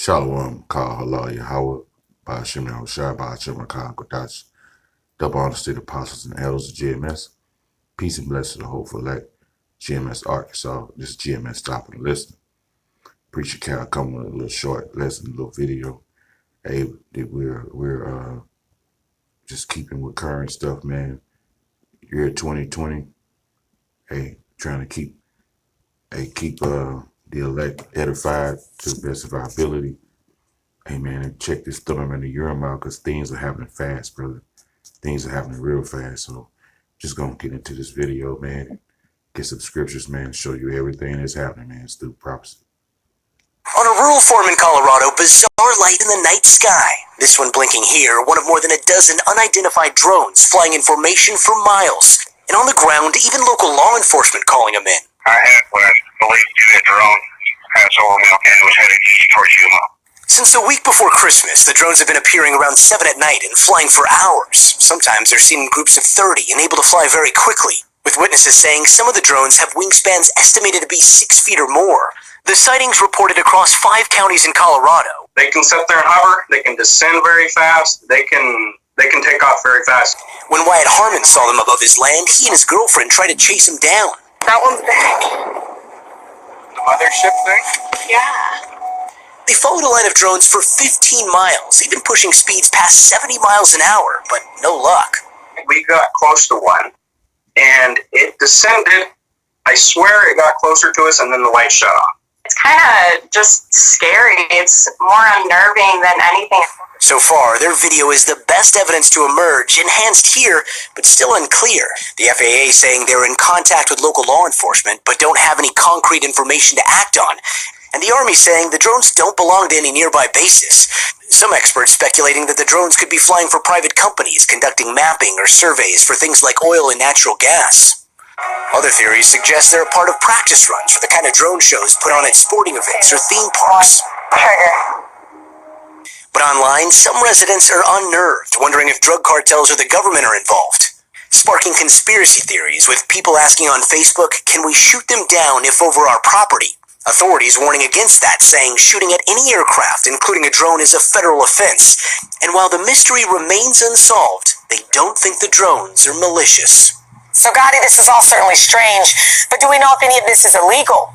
Shalom, Kal Halal Yahweh, Ba'ashem Yahushua, Ba'ashem Rakah Kodash, double honor to the apostles and elders of GMS. Peace and blessings to the hopeful elect, GMS Arkansas. This is GMS Stopping and Listening. Preacher Cal coming with a little short lesson, a little video. Hey, we're just keeping with current stuff, man. Year 2020. Hey, trying to keep the elect edified to the best of our ability. Hey, man, and check this storm in the urine out because things are happening fast, brother. Things are happening real fast. So just going to get into this video, man. Get some scriptures, man. Show you everything that's happening, man. It's through prophecy. On a rural farm in Colorado, bizarre light in the night sky. This one blinking here, one of more than a dozen unidentified drones flying in formation for miles. And on the ground, even local law enforcement calling them in. I had what I believe to be a drone pass over me and was headed east towards Yuma. Since the week before Christmas, the drones have been appearing around 7 at night and flying for hours. Sometimes they're seen in groups of 30 and able to fly very quickly, with witnesses saying some of the drones have wingspans estimated to be 6 feet or more. The sightings reported across 5 counties in Colorado. They can sit there and hover, they can descend very fast, they can take off very fast. When Wyatt Harmon saw them above his land, he and his girlfriend tried to chase them down. That one's back. The mothership thing? Yeah. They followed a line of drones for 15 miles, even pushing speeds past 70 miles an hour, but no luck. We got close to one, and it descended. I swear it got closer to us, and then the light shut off. It's kind of just scary. It's more unnerving than anything. So far, their video is the best evidence to emerge, enhanced here, but still unclear. The FAA saying they're in contact with local law enforcement, but don't have any concrete information to act on. And the Army saying the drones don't belong to any nearby bases. Some experts speculating that the drones could be flying for private companies, conducting mapping or surveys for things like oil and natural gas. Other theories suggest they're a part of practice runs for the kind of drone shows put on at sporting events or theme parks. Trigger. But online, some residents are unnerved, wondering if drug cartels or the government are involved, sparking conspiracy theories with people asking on Facebook, can we shoot them down if over our property? Authorities warning against that, saying shooting at any aircraft, including a drone, is a federal offense. And while the mystery remains unsolved, they don't think the drones are malicious. So, Gotti, this is all certainly strange, but do we know if any of this is illegal?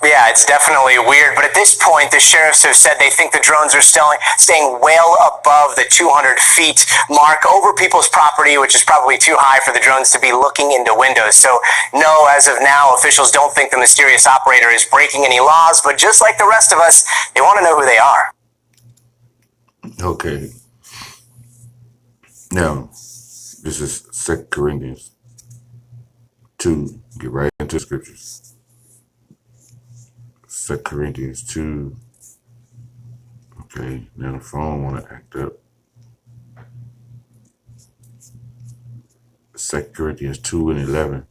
Yeah, it's definitely weird, but at this point, the sheriffs have said they think the drones are staying well above the 200 feet mark over people's property, which is probably too high for the drones to be looking into windows. So, no, as of now, officials don't think the mysterious operator is breaking any laws, but just like the rest of us, they want to know who they are. Okay. Now, this is 2 Corinthians 2. Get right into the scriptures. 2 Corinthians 2. Okay, now the phone want to act up. 2 Corinthians 2 and 11.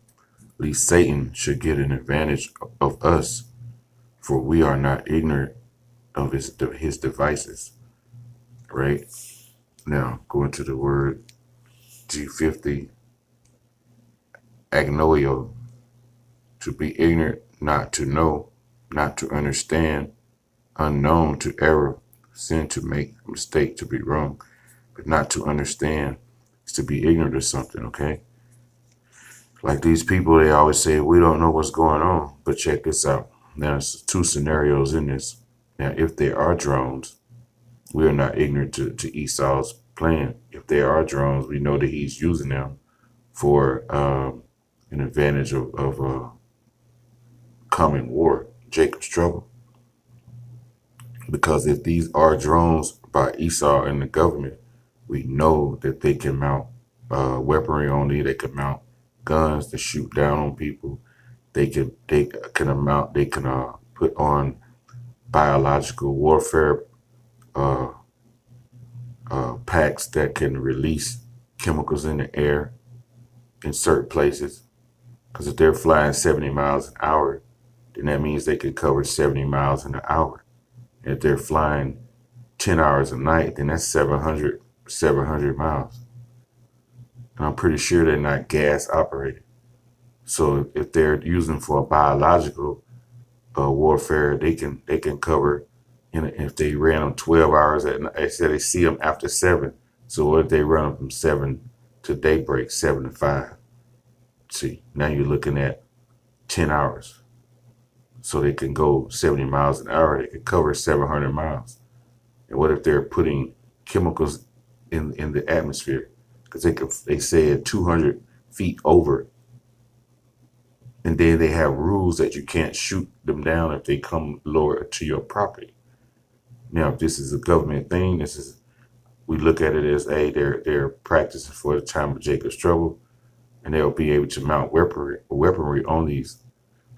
Lest Satan should get an advantage of us, for we are not ignorant of his devices. Right? Now, going to the word G50. Agnoio. To be ignorant, not to know, not to understand, unknown to error, sin to make a mistake, to be wrong, but not to understand is to be ignorant of something, okay? Like these people, they always say, we don't know what's going on, but check this out. Now, there's 2 scenarios in this. Now, if there are drones, we are not ignorant to Esau's plan. If there are drones, we know that he's using them for an advantage of coming war. Jacob's trouble. Because if these are drones by Esau and the government, we know that they can mount weaponry only. They can mount guns to shoot down on people. They can put on biological warfare packs that can release chemicals in the air in certain places. Because if they're flying 70 miles an hour, then that means they can cover 70 miles in an hour. And if they're flying 10 hours a night, then that's 700 miles. And I'm pretty sure they're not gas operated. So if they're using for a biological warfare, they can cover And if they ran them 12 hours at night, they said they see them after 7. So what if they run them from 7 to daybreak, 7 to 5? See, now you're looking at 10 hours. So they can go 70 miles an hour. They can cover 700 miles. And what if they're putting chemicals in the atmosphere? Because they said 200 feet over. And then they have rules that you can't shoot them down if they come lower to your property. Now, if this is a government thing, we look at it as, hey, they're practicing for the time of Jacob's trouble, and they'll be able to mount weaponry on these.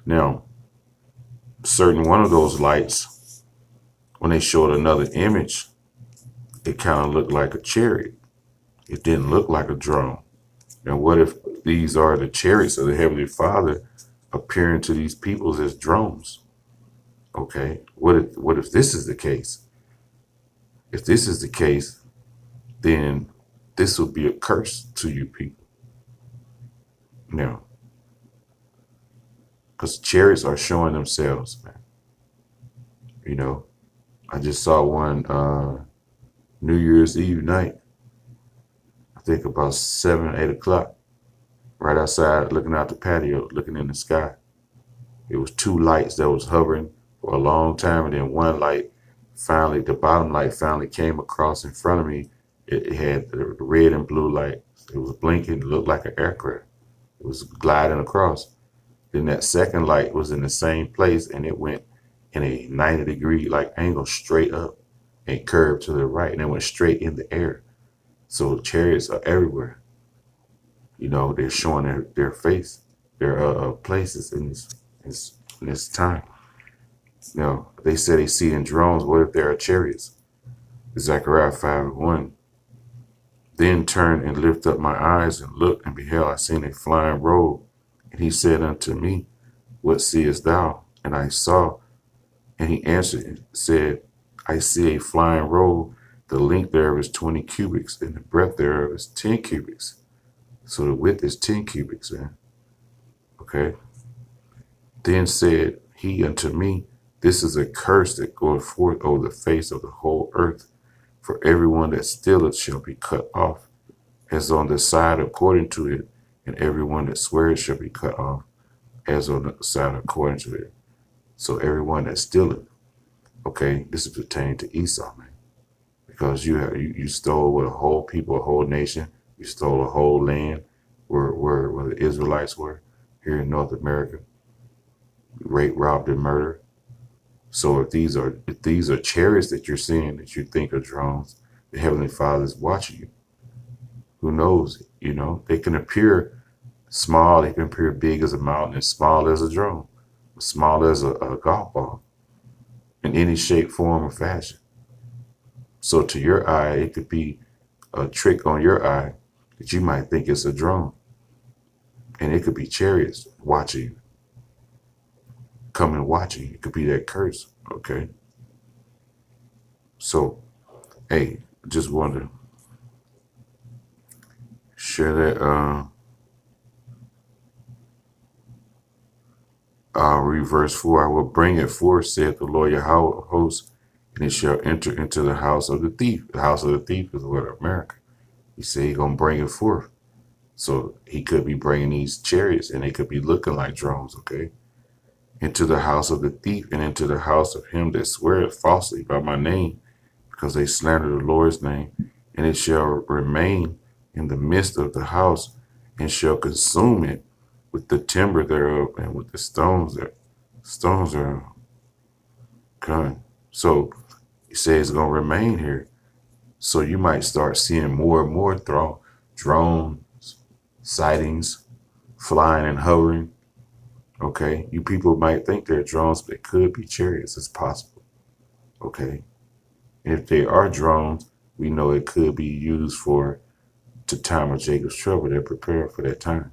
Now, certain one of those lights, when they showed another image, it kind of looked like a chariot. It didn't look like a drone. And what if these are the chariots of the Heavenly Father appearing to these peoples as drones? Okay, what if this is the case? If this is the case, then this will be a curse to you people. Now, because chariots are showing themselves, man. You know, I just saw one New Year's Eve night. I think about 7, 8 o'clock, right outside, looking out the patio, looking in the sky. It was 2 lights that was hovering for a long time, and then one light finally, the bottom light finally came across in front of me. It had the red and blue light. It was blinking. It looked like an aircraft. It was gliding across. Then that second light was in the same place, and it went in a 90-degree like angle straight up and curved to the right, and it went straight in the air. So chariots are everywhere. You know, they're showing their face, their places in this time. You know, they say they see in drones. What if there are chariots? Zechariah 5:1. Then turned and lifted up my eyes and looked, and beheld, I seen a flying robe. And he said unto me, What seest thou? And I saw, and he answered and said, I see a flying robe. The length thereof is 20 cubits, and the breadth thereof is 10 cubits. So the width is 10 cubits, man. Okay. Then said he unto me, This is a curse that goeth forth over the face of the whole earth. For everyone that stealeth shall be cut off, as on the side according to it, and everyone that sweareth shall be cut off, as on the side according to it. So everyone that stealeth, okay, this is pertaining to Esau, man, because you stole with a whole people, a whole nation. You stole a whole land where the Israelites were here in North America. Rape, robbed, and murder. So if these are chariots that you're seeing that you think are drones, the Heavenly Father is watching you. Who knows? You know, they can appear small, they can appear big as a mountain, and small as a drone, small as a golf ball, in any shape, form, or fashion. So to your eye, it could be a trick on your eye that you might think it's a drone. And it could be chariots watching you. Coming watching you. It could be that curse. Okay. So, hey, just wanted to share that. I'll read verse 4. I will bring it forth, saith the Lord Yahweh of hosts, and it shall enter into the house of the thief. The house of the thief is what, America. He said he's going to bring it forth. So he could be bringing these chariots, and they could be looking like drones, okay? Into the house of the thief, and into the house of him that sweareth falsely by my name, because they slander the Lord's name. And it shall remain in the midst of the house, and shall consume it with the timber thereof, and with the stones there. Stones are gone. So he says it's going to remain here. So you might start seeing more and more drones, sightings, flying and hovering. Okay, you people might think they're drones, but it could be chariots. It's possible. Okay, and if they are drones, we know it could be used for the time of Jacob's trouble. They're prepared for that time.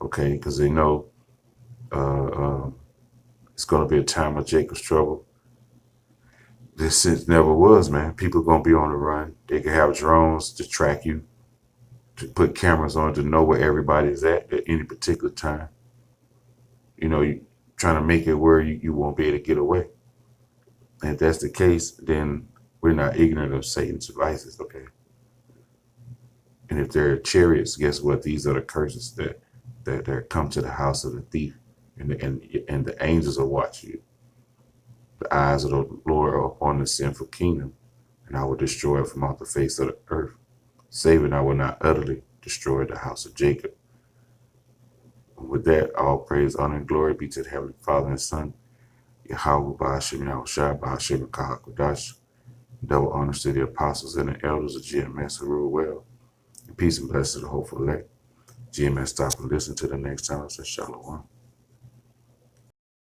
Okay, because they know it's going to be a time of Jacob's trouble. This since never was, man. People are going to be on the run. They can have drones to track you, to put cameras on to know where everybody is at any particular time. You know, you trying to make it where you won't be able to get away. And if that's the case, then we're not ignorant of Satan's devices, okay? And if there are chariots, guess what? These are the curses that come to the house of the thief, and the angels will watch you. The eyes of the Lord are upon the sinful kingdom, and I will destroy it from off the face of the earth. Saving, I will not utterly destroy the house of Jacob. And with that, all praise, honor, and glory be to the Heavenly Father and Son, Yahweh Ba'ashem Yahushua Ba'ashem Kahakodash. Double honors to the apostles and the elders of GMS who rule well. And peace and blessings to the hopeful elect. GMS, stop and listen to the next time. I said, Shalom.